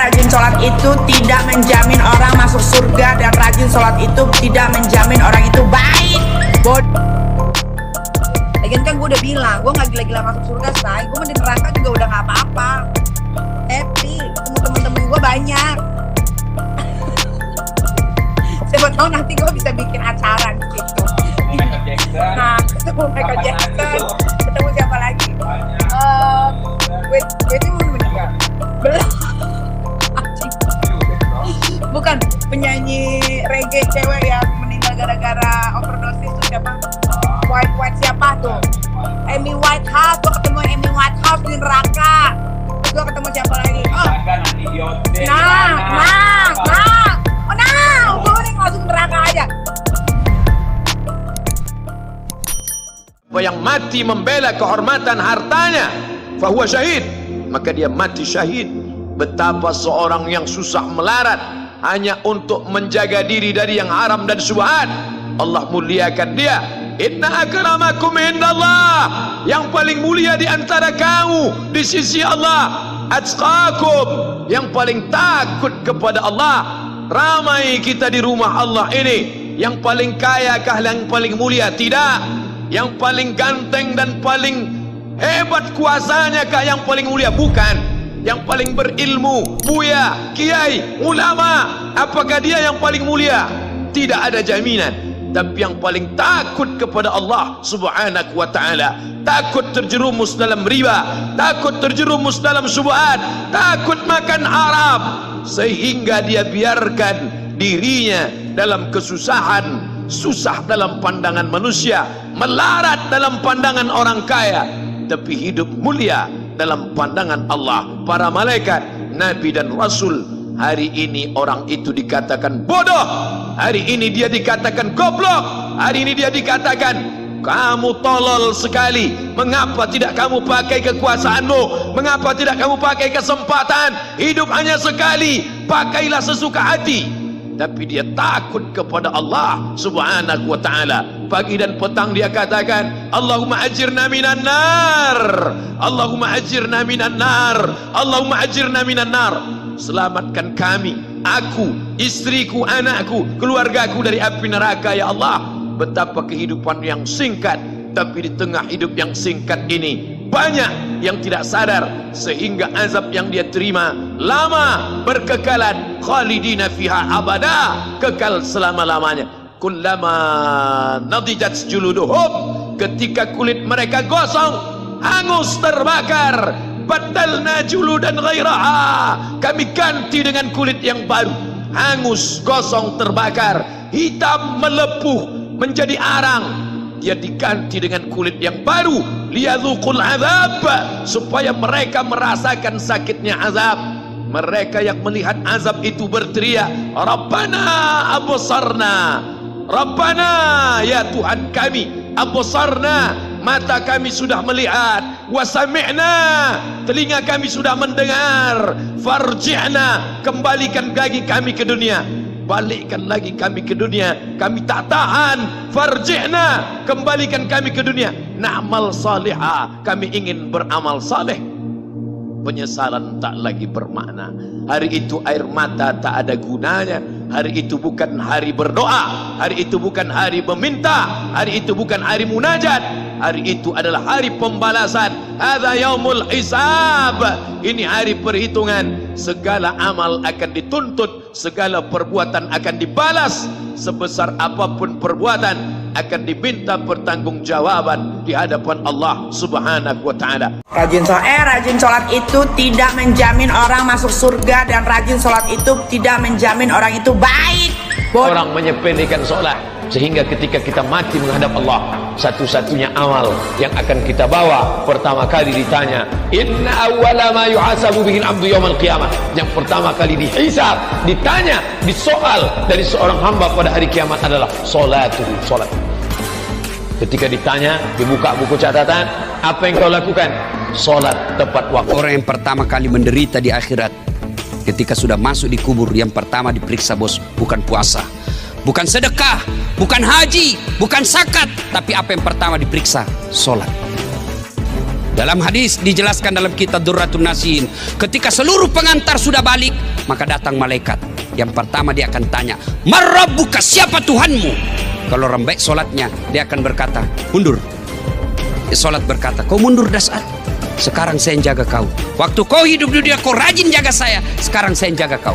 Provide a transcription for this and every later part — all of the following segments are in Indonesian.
rajin sholat itu tidak menjamin orang masuk surga, dan rajin sholat itu tidak menjamin orang itu baik. Lagian kan gue udah bilang, gue gak gila-gila masuk surga, say. Gue di neraka juga udah gak apa-apa. Happy, ketemu temen-temen gue banyak. Siapa tahu nanti gue bisa bikin acara gitu. Nah, ketemu Michael Jackson, ketemu siapa lagi? Wait, mau meninggal? Belum. Bukan, penyanyi reggae cewek yang meninggal gara-gara overdosis tuh siapa? White siapa tuh? Amy Whitehouse. Gue ketemu Amy Whitehouse di neraka. Terus gue ketemu siapa lagi? Oh, gue udah langsung neraka aja. Yang mati membela kehormatan hartanya, fahuwa syahid, maka dia mati syahid. Betapa seorang yang susah melarat hanya untuk menjaga diri dari yang haram dan syubhat, Allah muliakan dia. Inna akramakum indallah, yang paling mulia di antara kamu di sisi Allah, atqakum, yang paling takut kepada Allah. Ramai kita di rumah Allah ini, yang paling kaya kah yang paling mulia? Tidak. Yang paling ganteng dan paling hebat kuasanya kah yang paling mulia? Bukan. Yang paling berilmu, buya, kiai, ulama, apakah dia yang paling mulia? Tidak ada jaminan. Tapi yang paling takut kepada Allah subhanahu wa ta'ala, takut terjerumus dalam riba, takut terjerumus dalam syubhat, takut makan haram, sehingga dia biarkan dirinya dalam kesusahan, susah dalam pandangan manusia, melarat dalam pandangan orang kaya, tapi hidup mulia dalam pandangan Allah, para malaikat, nabi dan rasul. Hari ini orang itu dikatakan bodoh, hari ini dia dikatakan goblok, hari ini dia dikatakan kamu tolol sekali. Mengapa tidak kamu pakai kekuasaanmu? Mengapa tidak kamu pakai kesempatan? Hidup hanya sekali, pakailah sesuka hati. Tapi dia takut kepada Allah subhanahu wa ta'ala. Pagi dan petang dia katakan, Allahumma ajirna minan nar, Allahumma ajirna minan nar, Allahumma ajirna minan nar. Selamatkan kami, aku, istriku, anakku, keluargaku dari api neraka ya Allah. Betapa kehidupan yang singkat, tapi di tengah hidup yang singkat ini banyak yang tidak sadar, sehingga azab yang dia terima lama, berkekalan, khalidina fiha abada, kekal selama-lamanya. Kullama nadijat juluduhum, ketika kulit mereka gosong, hangus, terbakar, badalna juludan ghairaha, kami ganti dengan kulit yang baru. Hangus, gosong, terbakar, hitam, melepuh, menjadi arang, dia diganti dengan kulit yang baru. Liyadzuqul azab, supaya mereka merasakan sakitnya azab. Mereka yang melihat azab itu berteriak, Rabbana absarna, Rabbana, ya Tuhan kami, absarna, mata kami sudah melihat, wa sami'na, telinga kami sudah mendengar, farji'na, kembalikan lagi kami ke dunia, balikkan lagi kami ke dunia, kami tak tahan, farji'na, kembalikan kami ke dunia, na'mal salihah, kami ingin beramal saleh. Penyesalan tak lagi bermakna. Hari itu air mata tak ada gunanya. Hari itu bukan hari berdoa, hari itu bukan hari meminta, hari itu bukan hari munajat, hari itu adalah hari pembalasan. Hadza yaumul hisab, ini hari perhitungan. Segala amal akan dituntut, segala perbuatan akan dibalas. Sebesar apapun perbuatan akan diminta pertanggungjawaban di hadapan Allah subhanahu wa ta'ala. Rajin sholat itu tidak menjamin orang masuk surga, dan rajin sholat itu tidak menjamin orang itu baik. Orang menyepelekan sholat, sehingga ketika kita mati menghadap Allah, satu-satunya amal yang akan kita bawa pertama kali ditanya, inna awwala ma yuhasabu bihil abdu yawmal qiyamah, yang pertama kali dihisab, ditanya, disoal dari seorang hamba pada hari kiamat adalah sholatuhu, sholat. Ketika ditanya, dibuka buku catatan, apa yang kau lakukan? Sholat tepat waktu. Orang yang pertama kali menderita di akhirat, ketika sudah masuk di kubur, yang pertama diperiksa bos, bukan puasa, bukan sedekah, bukan haji, bukan zakat, tapi apa yang pertama diperiksa? Sholat. Dalam hadis dijelaskan dalam kitab Durratun Nasin, ketika seluruh pengantar sudah balik, maka datang malaikat. Yang pertama dia akan tanya, "Man rabbuka?" Siapa Tuhanmu? Kalau orang baik solatnya, dia akan berkata, "Mundur." Solat berkata, "Kau mundur dah saat. Sekarang saya yang jaga kau. Waktu kau hidup di dunia kau rajin jaga saya. Sekarang saya yang jaga kau."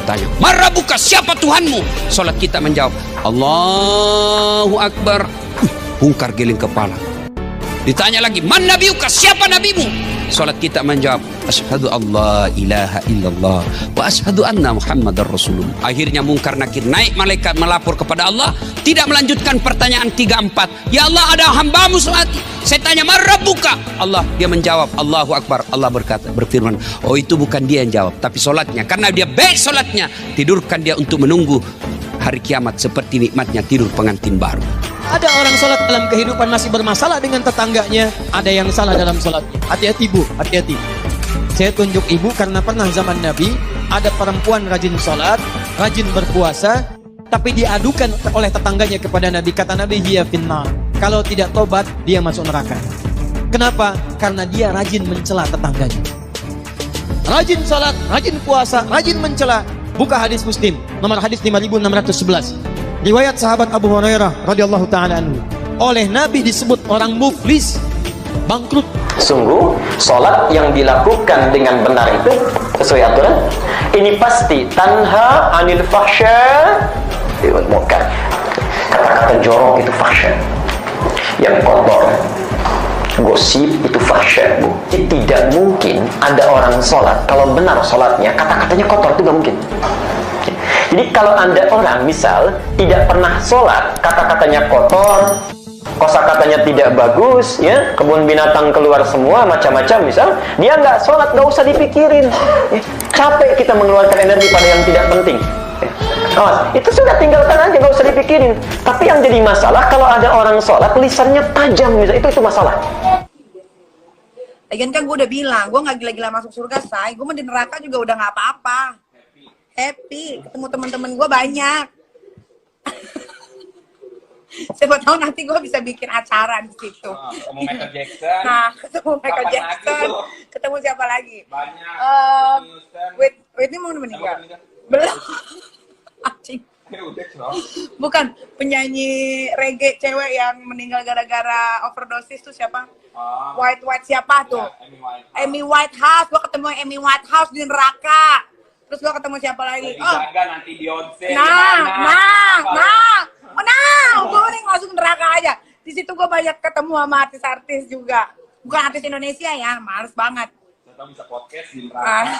Tanya, "Man rabbuka?" Siapa Tuhanmu? Solat kita menjawab, "Allahu Akbar." Bungkar giling kepala. Ditanya lagi, "Man nabiuka?" Siapa nabimu? Salat kita menjawab, "Asyhadu Allah ilaha illallah wa asyhadu anna Muhammadar Rasulullah." Akhirnya Mungkar Nakir naik malaikat melapor kepada Allah, tidak melanjutkan pertanyaan 3-4. "Ya Allah, ada hambamu selati. Saya tanya, man rabbuka?" Allah, dia menjawab, "Allahu Akbar." Allah berfirman, "Oh, itu bukan dia yang jawab, tapi solatnya. Karena dia baik solatnya, tidurkan dia untuk menunggu hari kiamat seperti nikmatnya tidur pengantin baru." Ada orang sholat dalam kehidupan masih bermasalah dengan tetangganya. Ada yang salah dalam sholatnya. Hati-hati bu, hati-hati. Saya tunjuk ibu karena pernah zaman Nabi ada perempuan rajin sholat, rajin berpuasa, tapi diadukan oleh tetangganya kepada Nabi. Kata Nabi, "Hiya finnar." Kalau tidak tobat, dia masuk neraka. Kenapa? Karena dia rajin mencela tetangganya. Rajin sholat, rajin puasa, rajin mencela. Buka hadis Muslim, nomor hadis 5611. Riwayat sahabat Abu Hurairah radhiyallahu taala anhu. Oleh Nabi disebut orang muflis, bangkrut. Sungguh, sholat yang dilakukan dengan benar itu sesuai aturan. Ini pasti tanha anil fahsya wal munkar. Kata-kata jorok itu fahsya. Yang kotor, gosip itu fahsya, bu. Tidak mungkin ada orang sholat kalau benar sholatnya kata-katanya kotor, itu gak mungkin. Jadi kalau Anda orang misal tidak pernah sholat, kata-katanya kotor, kosakatanya tidak bagus, ya, kebun binatang keluar semua macam-macam, misal dia nggak sholat, nggak usah dipikirin, ya, capek kita mengeluarkan energi pada yang tidak penting, ya. Oh, itu sudah tinggalkan aja, nggak usah dipikirin. Tapi yang jadi masalah kalau ada orang sholat lisannya tajam, misal itu masalah. Lagian kan gue udah bilang, gue nggak gila-gila masuk surga, say. Gue di neraka juga udah nggak apa-apa. Happy, ketemu teman-teman gue banyak. Siapa tahu nanti gue bisa bikin acara di situ. Ketemu Michael Jackson. Nah, ketemu Michael Kapan Jackson. lagi Ketemu siapa lagi? Banyak. Whitney mau meninggal? Belum. Anjing. Bukan, penyanyi reggae cewek yang meninggal gara-gara overdosis tuh siapa? White siapa tuh? Amy Whitehouse. Gue ketemu Amy Whitehouse di neraka. Terus gue ketemu siapa lagi? Nanti Beyonce. Gue mending masuk neraka aja. Di situ gue banyak ketemu sama artis-artis juga. Bukan artis Indonesia ya, males banget. Kita bisa podcast di neraka.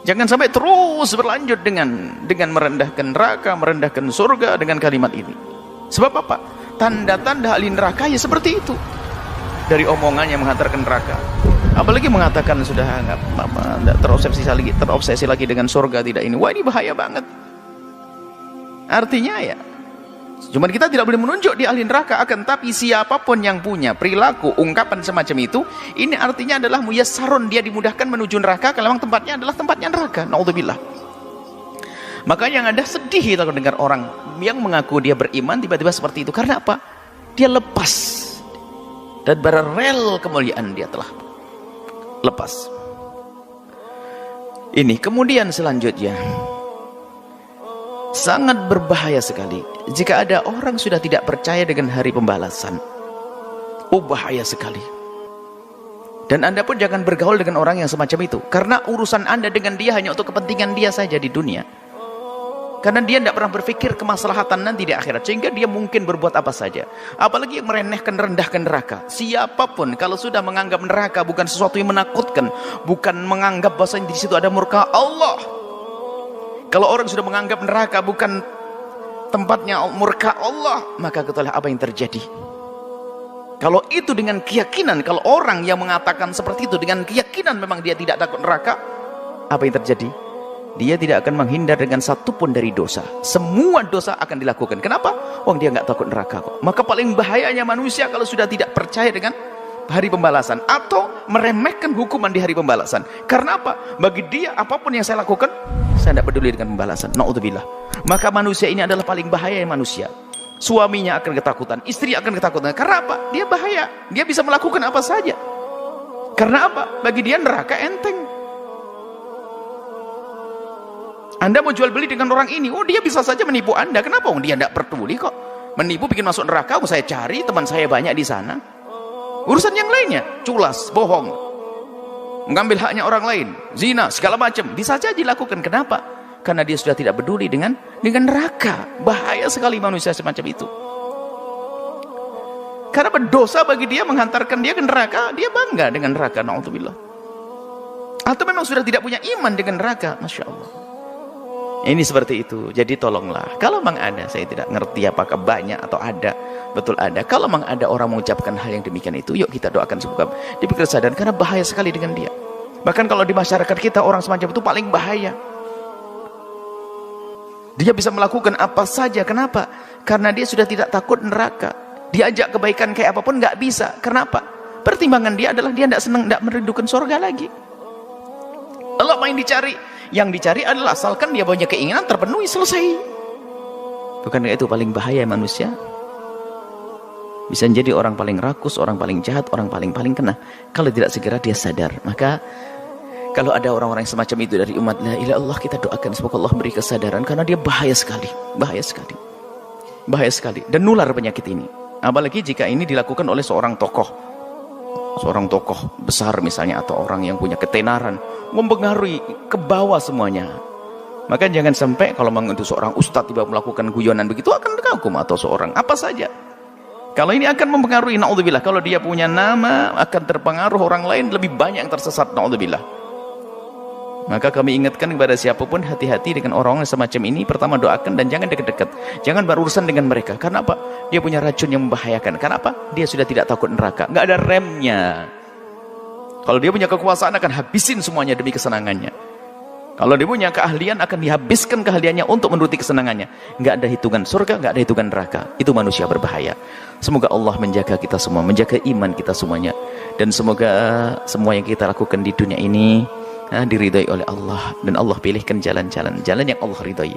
Jangan sampai terus berlanjut dengan merendahkan neraka, merendahkan surga dengan kalimat ini. Sebab apa? Tanda-tanda ahli neraka ya seperti itu. Dari omongan yang menghantarkan neraka. Apalagi mengatakan sudah nggak terobsesi lagi dengan surga, tidak ini. Wah, ini bahaya banget. Artinya ya, cuman kita tidak boleh menunjuk di ahli neraka, akan tapi siapapun yang punya perilaku ungkapan semacam itu, ini artinya adalah muyassarun, dia dimudahkan menuju neraka kalau memang tempatnya adalah tempatnya neraka. Naudzubillah. Makanya yang ada sedih kalau dengar orang yang mengaku dia beriman tiba-tiba seperti itu. Karena apa? Dia lepas dan rel kemuliaan dia telah lepas. Ini kemudian selanjutnya sangat berbahaya sekali jika ada orang sudah tidak percaya dengan hari pembalasan. Oh, bahaya sekali. Dan Anda pun jangan bergaul dengan orang yang semacam itu, karena urusan Anda dengan dia hanya untuk kepentingan dia saja di dunia. Karena dia tidak pernah berpikir kemaslahatan nanti di akhirat, sehingga dia mungkin berbuat apa saja. Apalagi yang merendahkan neraka. Siapapun kalau sudah menganggap neraka bukan sesuatu yang menakutkan, bukan menganggap bahwasanya di situ ada murka Allah. Kalau orang sudah menganggap neraka bukan tempatnya murka Allah, maka ketahuilah apa yang terjadi. Kalau itu dengan keyakinan, kalau orang yang mengatakan seperti itu dengan keyakinan memang dia tidak takut neraka, apa yang terjadi? Dia tidak akan menghindar dengan satupun dari dosa. Semua dosa akan dilakukan. Kenapa? Dia nggak takut neraka kok. Maka paling bahayanya manusia kalau sudah tidak percaya dengan hari pembalasan atau meremehkan hukuman di hari pembalasan. Karena apa? Bagi dia apapun yang saya lakukan, saya tidak peduli dengan pembalasan. Naudzubillah. Maka manusia ini adalah paling bahaya manusia. Suaminya akan ketakutan, istri akan ketakutan. Karena apa? Dia bahaya. Dia bisa melakukan apa saja. Karena apa? Bagi dia neraka enteng. Anda mau jual beli dengan orang ini, oh dia bisa saja menipu Anda. Kenapa? Oh, dia tidak peduli kok. Menipu bikin masuk neraka, saya cari teman saya banyak di sana. Urusan yang lainnya, culas, bohong, mengambil haknya orang lain, zina, segala macam, bisa saja dilakukan. Kenapa? Karena dia sudah tidak peduli dengan neraka. Bahaya sekali manusia semacam itu. Karena berdosa bagi dia, menghantarkan dia ke neraka, dia bangga dengan neraka, na'udzubillah. Atau memang sudah tidak punya iman dengan neraka, Masya Allah. Ini seperti itu. Jadi tolonglah, kalau memang ada, saya tidak ngerti apakah banyak atau ada, betul ada. Kalau memang ada orang mengucapkan hal yang demikian itu, yuk kita doakan semoga dia berkesadaran, karena bahaya sekali dengan dia. Bahkan kalau di masyarakat kita orang semacam itu paling bahaya. Dia bisa melakukan apa saja. Kenapa? Karena dia sudah tidak takut neraka. Diajak kebaikan kayak apapun nggak bisa. Kenapa? Pertimbangan dia adalah dia tidak senang, tidak merindukan surga lagi. Allah main dicari. Yang dicari adalah asalkan dia punya keinginan terpenuhi, selesai. Bukankah itu paling bahaya manusia? Bisa menjadi orang paling rakus, orang paling jahat, orang paling kena. Kalau tidak segera dia sadar. Maka kalau ada orang-orang semacam itu dari umat la ilaha illallah, kita doakan semoga Allah beri kesadaran, karena dia bahaya sekali, bahaya sekali, bahaya sekali, dan nular penyakit ini. Apalagi jika ini dilakukan oleh seorang tokoh besar misalnya, atau orang yang punya ketenaran, mempengaruhi ke bawah semuanya. Maka jangan sampai kalau memang itu seorang ustadz tiba melakukan guyonan begitu akan kagum, atau seorang apa saja. Kalau ini akan mempengaruhi, naudzubillah, kalau dia punya nama akan terpengaruh orang lain, lebih banyak yang tersesat, naudzubillah. Maka kami ingatkan kepada siapapun, hati-hati dengan orang-orang semacam ini. Pertama doakan dan jangan dekat-dekat, jangan berurusan dengan mereka. Karena apa? Dia punya racun yang membahayakan. Karena apa? Dia sudah tidak takut neraka, nggak ada remnya. Kalau dia punya kekuasaan akan habisin semuanya demi kesenangannya. Kalau dia punya keahlian akan dihabiskan keahliannya untuk menuruti kesenangannya. Nggak ada hitungan surga, nggak ada hitungan neraka. Itu manusia berbahaya. Semoga Allah menjaga kita semua, menjaga iman kita semuanya, dan semoga semua yang kita lakukan di dunia ini diridhai oleh Allah, dan Allah pilihkan jalan-jalan yang Allah ridhai.